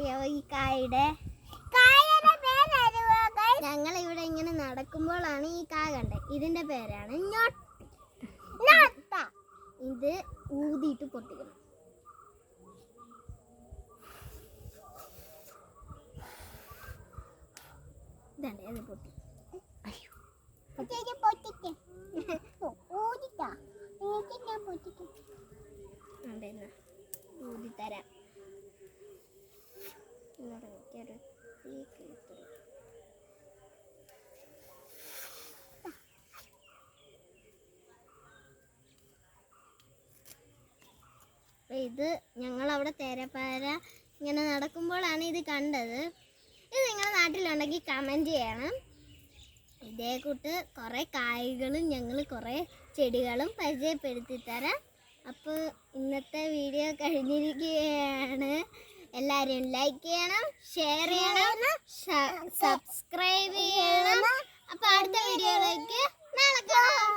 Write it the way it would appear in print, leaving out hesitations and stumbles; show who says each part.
Speaker 1: അറിയാവോ ഈ കായുടെ? ഞങ്ങൾ ഇവിടെ ഇങ്ങനെ നടക്കുമ്പോഴാണ് ഈ കായ കണ്ടത്. ഇതിന്റെ പേരാണ് ഞൊട്ട. ഇത് ഊതിയിട്ട് പൊട്ടിക്കണം. ഇതാണ് അത് പൊട്ടി. ഊതിത്തരാം. ഇത് ഞങ്ങളവിടെ തേരപ്പാര ഇങ്ങനെ നടക്കുമ്പോഴാണ് ഇത് കണ്ടത്. ഇത് നിങ്ങളുടെ നാട്ടിലുണ്ടെങ്കിൽ കമൻറ്റ് ചെയ്യണം. ഇതേ കൂട്ട് കുറേ കായ്കളും ഞങ്ങൾ കുറേ ചെടികളും പരിചയപ്പെടുത്തി തരാം. അപ്പോൾ ഇന്നത്തെ വീഡിയോ കഴിഞ്ഞിരിക്കുകയാണ്. എല്ലാവരും ലൈക്ക് ചെയ്യണം, ഷെയർ ചെയ്യണം, സബ്സ്ക്രൈബ് ചെയ്യണം. അപ്പോൾ അടുത്ത വീഡിയോയിലേക്ക് നാളെ കാണാം.